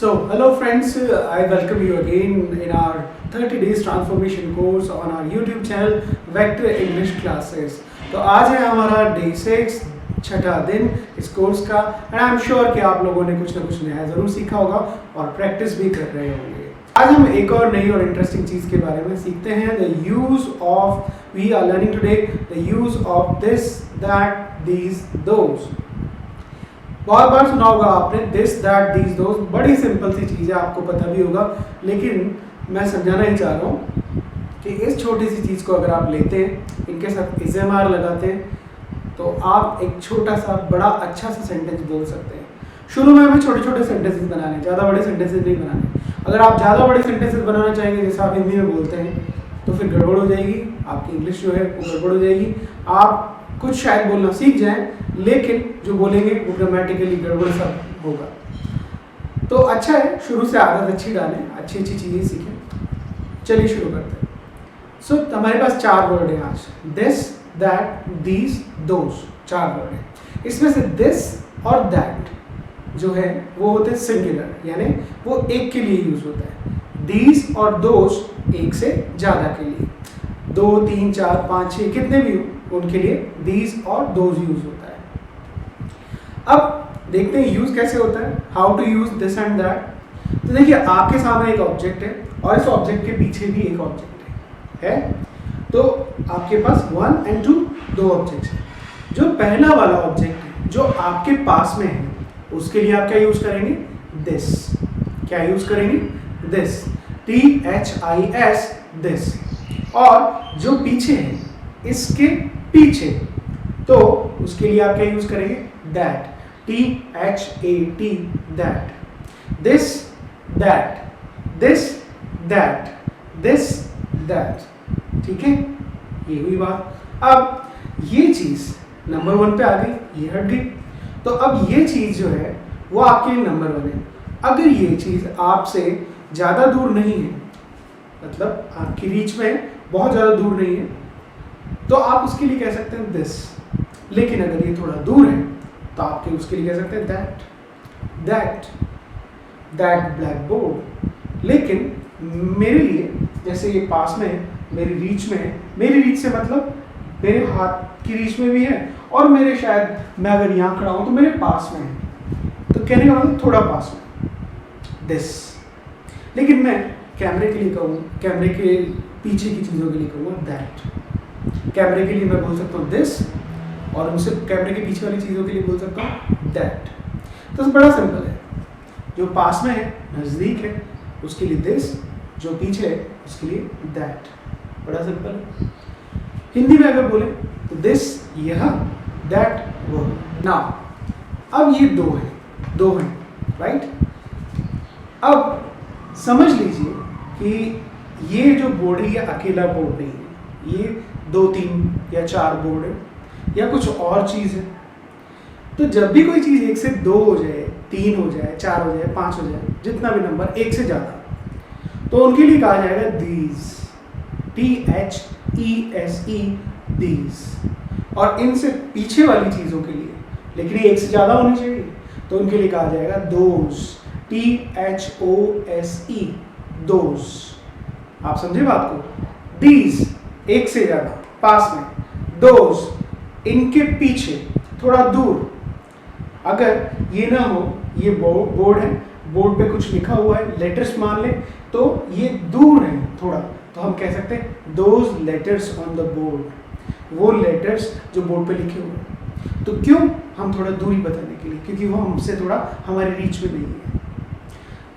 So, hello friends, I welcome you again in our 30 days transformation course on our YouTube channel Vector English Classes. तो आज है हमारा day 6 छठा दिन इस कोर्स का एंड आई एम श्योर कि आप लोगों ने कुछ ना कुछ नया ज़रूर सीखा होगा और प्रैक्टिस भी कर रहे होंगे। आज हम एक और नई और इंटरेस्टिंग चीज़ के बारे में सीखते हैं। The use of we are learning today the use of this that these those. बहुत बार सुना होगा आपने दिस दैट दीज दोज, बड़ी सिंपल सी चीज़ है, आपको पता भी होगा, लेकिन मैं समझाना ही चाह रहा हूँ कि इस छोटी सी चीज़ को अगर आप लेते हैं, इनके साथ इज़ेमार लगाते हैं, तो आप एक छोटा सा बड़ा अच्छा सा सेंटेंस बोल सकते हैं। शुरू में हमें छोटे छोटे सेंटेंसेस बनाने, ज़्यादा बड़े सेंटेंसेस नहीं बनाने। अगर आप ज़्यादा बड़े सेंटेंसेस बनाना चाहेंगे जैसे आप हिंदी में बोलते हैं, तो फिर गड़बड़ हो जाएगी, आपकी इंग्लिश जो है वो गड़बड़ हो जाएगी। आप कुछ शायद बोलना सीख जाएं, लेकिन जो बोलेंगे वो ग्रामेटिकली गड़बड़ सा होगा। तो अच्छा है शुरू से आदत अच्छी डालें, अच्छी अच्छी चीज़ें सीखें। चलिए शुरू करते हैं। सो हमारे पास 4 वर्ड हैं आज, this that these those, 4 word हैं। इसमें से दिस और दैट जो है वो होते हैं सिंगुलर, यानी वो एक के लिए यूज होता है। दीज और दोज एक से ज़्यादा के लिए, 2, 3, 4, 5, 6 कितने भी हो उनके लिए दीज और दोज यूज होता है। अब देखते हैं यूज कैसे होता है, how to use this and that. तो देखिए आपके सामने एक ऑब्जेक्ट है और इस ऑब्जेक्ट के पीछे भी एक ऑब्जेक्ट है। तो आपके पास 1 और 2 दो ऑब्जेक्ट्स हैं। जो पहला वाला ऑब्जेक्ट है जो आपके पास में है, उसके लिए आप क्या यूज करेंगे, दिस। क्या यूज करेंगे, दिस, THIS, दिस। और जो पीछे है इसके पीछे, तो उसके लिए आप क्या यूज करेंगे, that, THAT, that. This that, this that, this that. ठीक है, ये हुई बात। अब ये चीज नंबर 1 पे आ गई, ये हट गई। तो अब ये चीज जो है वो आपके लिए नंबर 1 है। अगर ये चीज आपसे ज्यादा दूर नहीं है, मतलब आपकी रीच में है, बहुत ज्यादा दूर नहीं है, तो आप उसके लिए कह सकते हैं दिस। लेकिन अगर ये थोड़ा दूर है तो आपके उसके लिए कह सकते हैं that, that, that black board. लेकिन मेरे लिए जैसे ये पास में है, मेरी रीच में है, मेरी रीच से मतलब मेरे हाथ की रीच में भी है और मेरे शायद मैं अगर यहाँ खड़ा हूँ तो मेरे पास में है, तो कहने का मतलब थोड़ा पास में, दिस। लेकिन मैं कैमरे के लिए कहूँ, कैमरे के पीछे की चीज़ों के लिए कहूँगा दैट। कैमरे के लिए मैं बोल सकता हूँ दिस और उनसे कैमरे के पीछे वाली चीज़ों के लिए बोल सकता हूँ दैट। तो बड़ा सिंपल है, जो पास में है, नज़दीक है, उसके लिए दिस, जो पीछे है उसके लिए दैट। बड़ा सिंपल है। हिंदी में अगर बोले तो दिस यह, दैट वह। नाउ अब ये दो हैं, राइट। अब समझ लीजिए कि ये जो बोर्ड है ये अकेला बोर्ड नहीं है, ये 2, 3 या 4 बोर्ड है या कुछ और चीज़ है। तो जब भी कोई चीज़ 1 से 2 हो जाए, 3 हो जाए, 4 हो जाए, 5 हो जाए, जितना भी नंबर 1 से ज़्यादा, तो उनके लिए कहा जाएगा दीज, THESE, दीज। और इनसे पीछे वाली चीज़ों के लिए, लेकिन ये 1 से ज़्यादा होनी चाहिए, तो उनके लिए कहा जाएगा दोज, THOSE, दोज। आप समझे बात को, दीज 1 से ज़्यादा पास में, दोज इनके पीछे थोड़ा दूर। अगर ये ना हो, ये बोर्ड है, बोर्ड पे कुछ लिखा हुआ है, लेटर्स मान ले, तो ये दूर है थोड़ा, तो हम कह सकते हैं those letters on the board, वो लेटर्स जो बोर्ड पे लिखे हुए हैं। तो क्यों, हम थोड़ा दूरी बताने के लिए, क्योंकि वो हमसे थोड़ा हमारी रीच में नहीं है।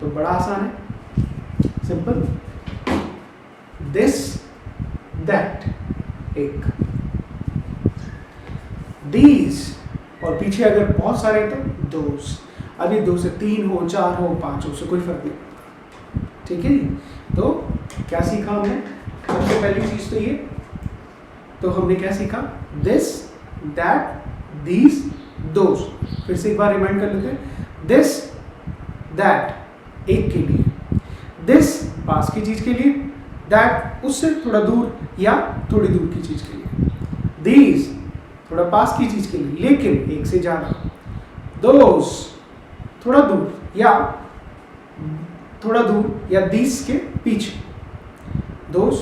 तो बड़ा आसान है, सिंपल, दिस दैट एक, दीज और पीछे अगर बहुत सारे तो दोज। अभी 2 से 3 हो, 4 हो, 5 हो, से कोई फर्क नहीं पड़ता। ठीक है जी। तो क्या सीखा हमने, सबसे पहली चीज तो ये, तो हमने क्या सीखा, दिस दैट दीज दोज। फिर से एक बार रिमाइंड कर लेते हैं, दिस दैट एक के लिए, दिस पास की चीज के लिए, दैट उससे थोड़ा दूर या थोड़ी दूर की चीज के लिए, दीज थोड़ा पास की चीज के लिए लेकिन 1 से ज्यादा, दोज थोड़ा दूर या थोड़ा दूर या these के पीछे, those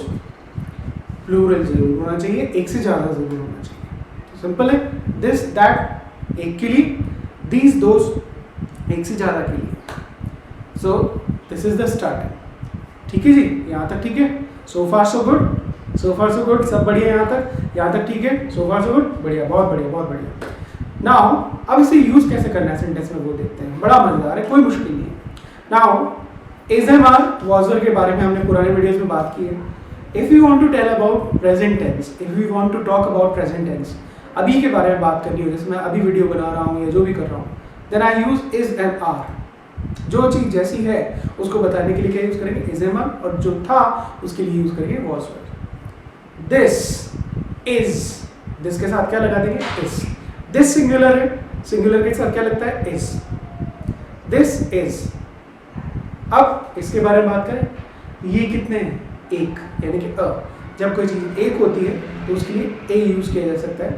प्लूरल जरूर होना चाहिए, एक से ज़्यादा जरूर होना चाहिए। सिंपल है, this that एक के लिए, these those एक से ज़्यादा के लिए। So this is the starting. ठीक है जी, यहाँ तक ठीक है? सो फार सो गुड, सो फार सो गुड, सब बढ़िया यहाँ तक ठीक है? सो फार सो गुड, बढ़िया, बहुत बढ़िया, बहुत बढ़िया। नाउ अब इसे यूज कैसे करना है सेंटेंस में वो देखते हैं, बड़ा मजेदार है, कोई मुश्किल नहीं है। नाउ एजएमआर वाजर के बारे में हमने पुराने वीडियोस में बात की है। If you want to tell about present tense, if you want to talk about present tense, अभी के बारे में बात करनी हो, जैसे मैं अभी वीडियो बना रहा हूँ या जो भी कर रहा हूँ, then I use is and are. जो चीज जैसी है उसको बताने के लिए क्या यूज करेंगे? इज एम आर, और जो था उसके लिए यूज करेंगे was were. This is, this के साथ क्या लगा देंगे? इज। दिस सिंगुलर है, सिंगुलर के साथ क्या लगता है? इज। This is. अब इसके बारे में बात करें, ये कितने हैं? एक, यानी कि अ। जब कोई चीज एक होती है तो उसके लिए ए यूज किया जा सकता है।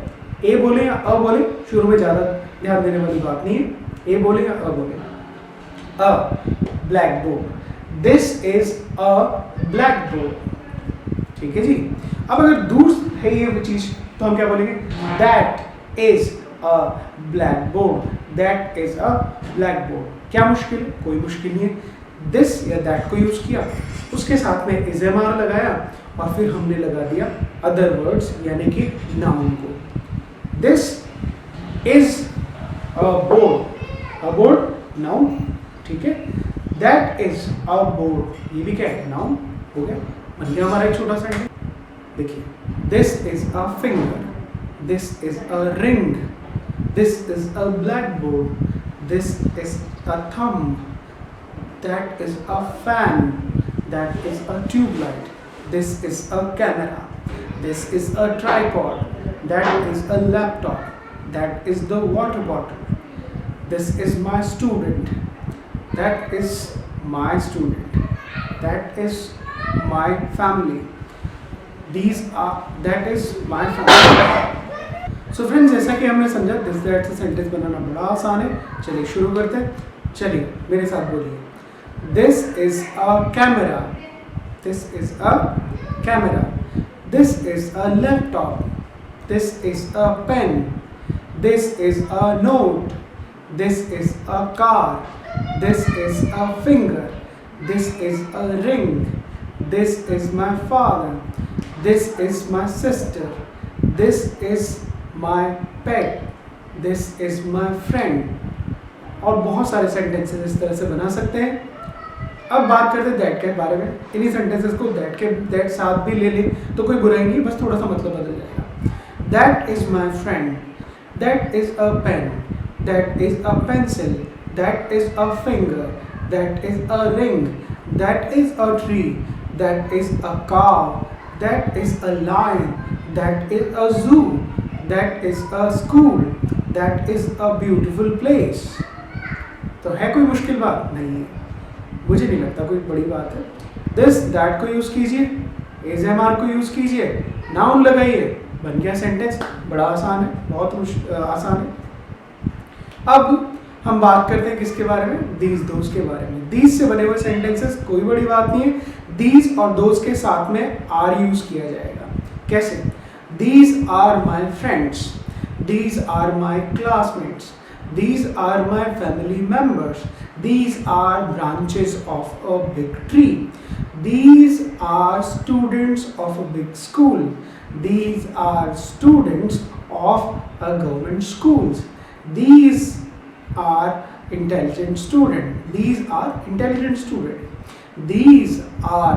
ए बोले या अ बोले, शुरू में ज्यादा ध्यान देने वाली बात नहीं है, ए बोले या अ बोले। A blackboard, this is a blackboard. ठीक है जी। अब अगर दूर है ये चीज तो हम क्या बोलेंगे? That is a blackboard, that is a blackboard. क्या मुश्किल है? कोई मुश्किल नहीं है। दिस या दैट को यूज किया, उसके साथ में इज एम आर लगाया और फिर हमने लगा दिया अदर वर्ड्स यानी कि नाउन को। This is a board, a board noun. ठीक है। दैट इज अ बोर्ड, ये भी क्या है? नाउन हो गया, बन गया हमारा एक छोटा सा। देखिए, this is a finger, this is a ring, this is a blackboard, this is a thumb, that is a fan, that is a tube light, this is a camera, this is a tripod, that is a laptop, that is the water bottle, this is my student, that is my student, that is my family, these are, that is my family। So friends, जैसा कि हमने समझा this that से sentence बनाना बड़ा आसान है। चलिए शुरू करते हैं। चलिए मेरे साथ बोलिए, this is a camera, this is a camera, this is a laptop, this is a pen, this is a note, this is a car, this is a finger, this is a ring, this is my father, this is my sister, this is my pet, this is my friend। और बहुत सारे sentences इस तरह से बना सकते हैं। अब बात करते हैं दैट के बारे में। इन्हीं सेंटेंसेस को दैट के दैट साथ भी ले ले तो कोई बुराई नहीं, बस थोड़ा सा मतलब बदल जाएगा। That is my friend, that is a pen, that is a pencil, that is a finger, that is a ring, that is a tree, that is a cow, that is a lion, that is a zoo, that is a school, that is a beautiful place. तो है कोई मुश्किल बात? नहीं है, मुझे नहीं लगता कोई बड़ी बात है। दिस दैट को यूज कीजिए, एज एम आर को यूज कीजिए, नाउन लगाइए, बन गया सेंटेंस। बड़ा आसान है, बहुत आसान है। अब हम बात करते हैं किसके बारे में? दीज दोज के बारे में। दीज से बने हुए सेंटेंसेस कोई बड़ी बात नहीं है। दीज और दोज के साथ में आर यूज किया जाएगा। कैसे? These are my friends, these are my classmates, these are my family members, these are branches of a big tree, these are students of a big school, these are students of a government schools, these are intelligent students, these are intelligent students, these are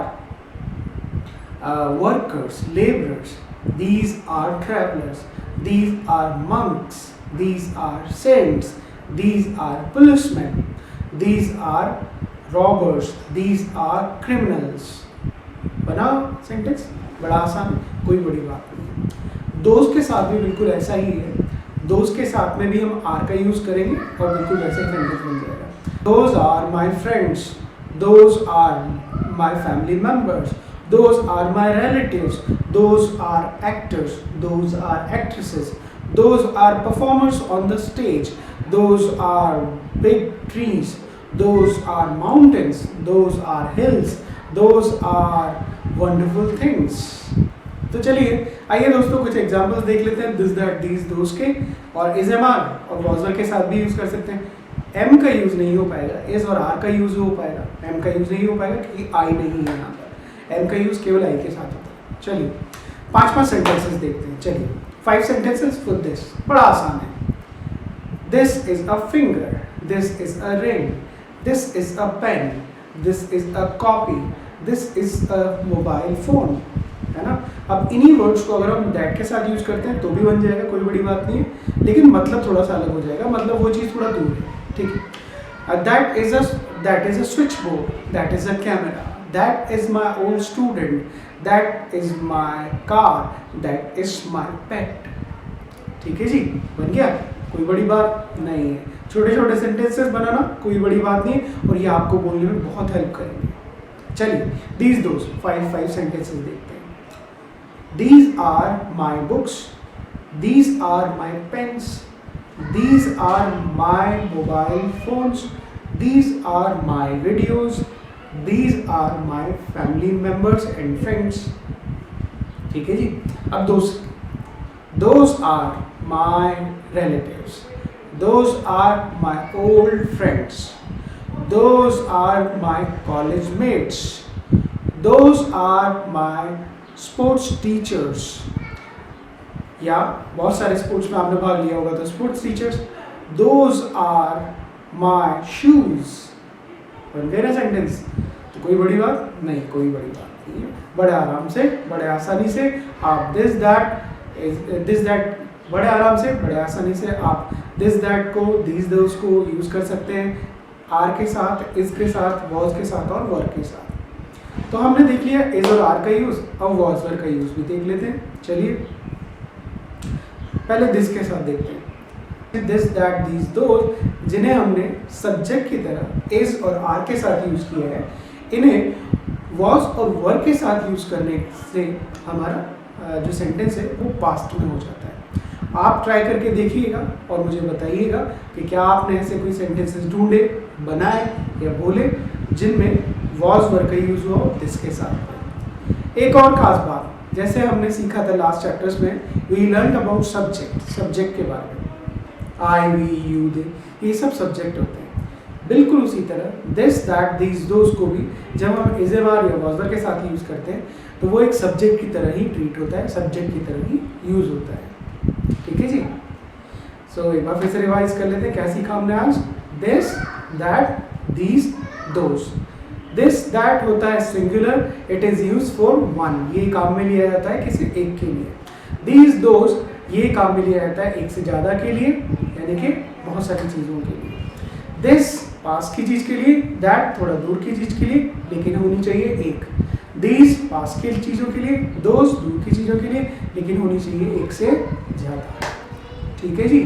workers, laborers, these are travelers, these are monks, these are saints, these are policemen, these are robbers, these are criminals। बना sentence, बड़ा आसान, कोई बड़ी बात नहीं। दोस्त के साथ भी बिल्कुल ऐसा ही है। दोस्त के साथ में भी हम आर का यूज करेंगे और बिल्कुल वैसे ही सेंटेंस बन जाएगा। Those are my friends, those are my family members, those are my relatives, those are actors, those are actresses, those are performers on the stage, those are big trees, those are mountains, those are hills, those are wonderful things. तो चलिए आइए दोस्तों कुछ examples देख लेते हैं this that these दोस के, और इज एम आर और वॉज वर के साथ भी यूज़ कर सकते हैं। एम का यूज़ नहीं हो पाएगा, इज और आर का यूज़ हो पाएगा, एम का यूज़ नहीं हो पाएगा क्योंकि आई नहीं है यहाँ पर, एम का यूज़ केवल आई के साथ होता है। चलिए 5 सेंटेंसेस देखते हैं। चलिए 5 सेंटेंसेस फॉर दिस, बड़ा आसान है। This is a finger, this is a ring, this is a pen, this is a copy, this is a mobile phone, है ना। अब इन्हीं वर्ड्स को अगर हम दैट के साथ यूज करते हैं तो भी बन जाएगा, कोई बड़ी बात नहीं है, लेकिन मतलब थोड़ा सा अलग हो जाएगा, मतलब वो चीज़ थोड़ा दूर है, ठीक है। That is a switch board, that is a camera, that is my old student, that is my car, that is my pet. ठीक है जी, बन गया, कोई बड़ी बात नहीं है। छोटे छोटे सेंटेंसेस बनाना कोई बड़ी बात नहीं है और ये आपको बोलने में बहुत हेल्प करेंगे। चलिए these those 5 sentences देखते हैं। These are my books, these are my pens, these are my mobile phones, these are my videos, these are my family members and friends। ठीक है जी। अब those are my relatives, those are my old friends, those are my college mates, those are my sports teachers। या बहुत सारे sports में आपने भाग लिया होगा तो sports teachers. those are my shoes। बन गए ना सेंटेंस, तो कोई बड़ी बात नहीं, कोई बड़ी बात नहीं है। बड़े आराम से, बड़े आसानी से आप दिस दैट बड़े आराम से, बड़े आसानी से आप दिस दैट को, दीज दोस को यूज कर सकते हैं, आर के साथ, इज के साथ, वॉज के साथ और वर के साथ। तो हमने देख लिया इज और आर का यूज, अब वॉज वर का यूज भी देख लेते हैं। चलिए पहले दिस के साथ देखते हैं। दिस दैट दीज दोस, जिन्हें हमने सब्जेक्ट की तरह इज और आर के साथ यूज किया है, इन्हें वॉज और वर के साथ यूज करने से हमारा जो सेंटेंस है वो पास्ट में हो जाता है। आप ट्राई करके देखिएगा और मुझे बताइएगा कि क्या आपने ऐसे कोई सेंटेंसेस ढूंढे, बनाए या बोले जिनमें वॉज वर का यूज हुआ हो दिस के साथ। एक और खास बात, जैसे हमने सीखा था लास्ट चैप्टर्स में, वी लर्न अबाउट सब्जेक्ट के बारे में, आई वी यू दे, ये सब सब्जेक्ट होते हैं। बिल्कुल उसी तरह दिस दैट दीज दोस को भी जब हम इज एम आर या वॉज वर के साथ यूज करते हैं तो वो एक सब्जेक्ट की तरह ही ट्रीट होता है, सब्जेक्ट की तरह ही यूज होता है। ठीक है जी। सो एक बार फिर से रिवाइज कर लेते हैं, क्या सीखा हमने आज। This that these those, this that होता है singular, it is use for one, ये काम में लिया जाता है किसी एक के लिए। दीज दोस, ये काम में लिया जाता है एक से ज़्यादा के लिए, यानी कि बहुत सारी चीज़ों के लिए। दिस पास की चीज़ के लिए, दैट थोड़ा दूर की चीज़ के लिए, लेकिन होनी चाहिए एक। दीज पास की चीज़ों के लिए, दोस दूर की चीज़ों के लिए, लेकिन होनी चाहिए एक से ज़्यादा। ठीक है जी,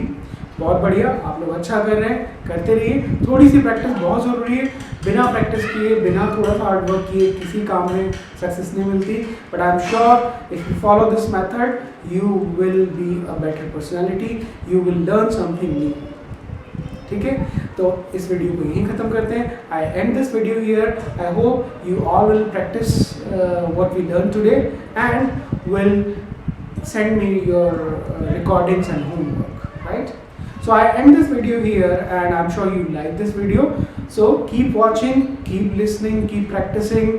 बहुत बढ़िया, आप लोग अच्छा कर रहे हैं, करते रहिए। थोड़ी सी प्रैक्टिस बहुत ज़रूरी है, बिना प्रैक्टिस किए, बिना थोड़ा सा हार्ड वर्क किए किसी काम में सक्सेस नहीं मिलती। But I am sure if you follow this method you will be a better personality, you will learn something new. ठीक है, तो इस वीडियो को यहीं ख़त्म करते हैं। I end this video here. I hope you all will practice what we learn today and will send me your recordings and homework, right? So I end this video here and I'm sure you like this video. So keep watching, keep listening, keep practicing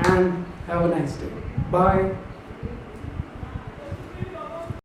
and have a nice day. Bye.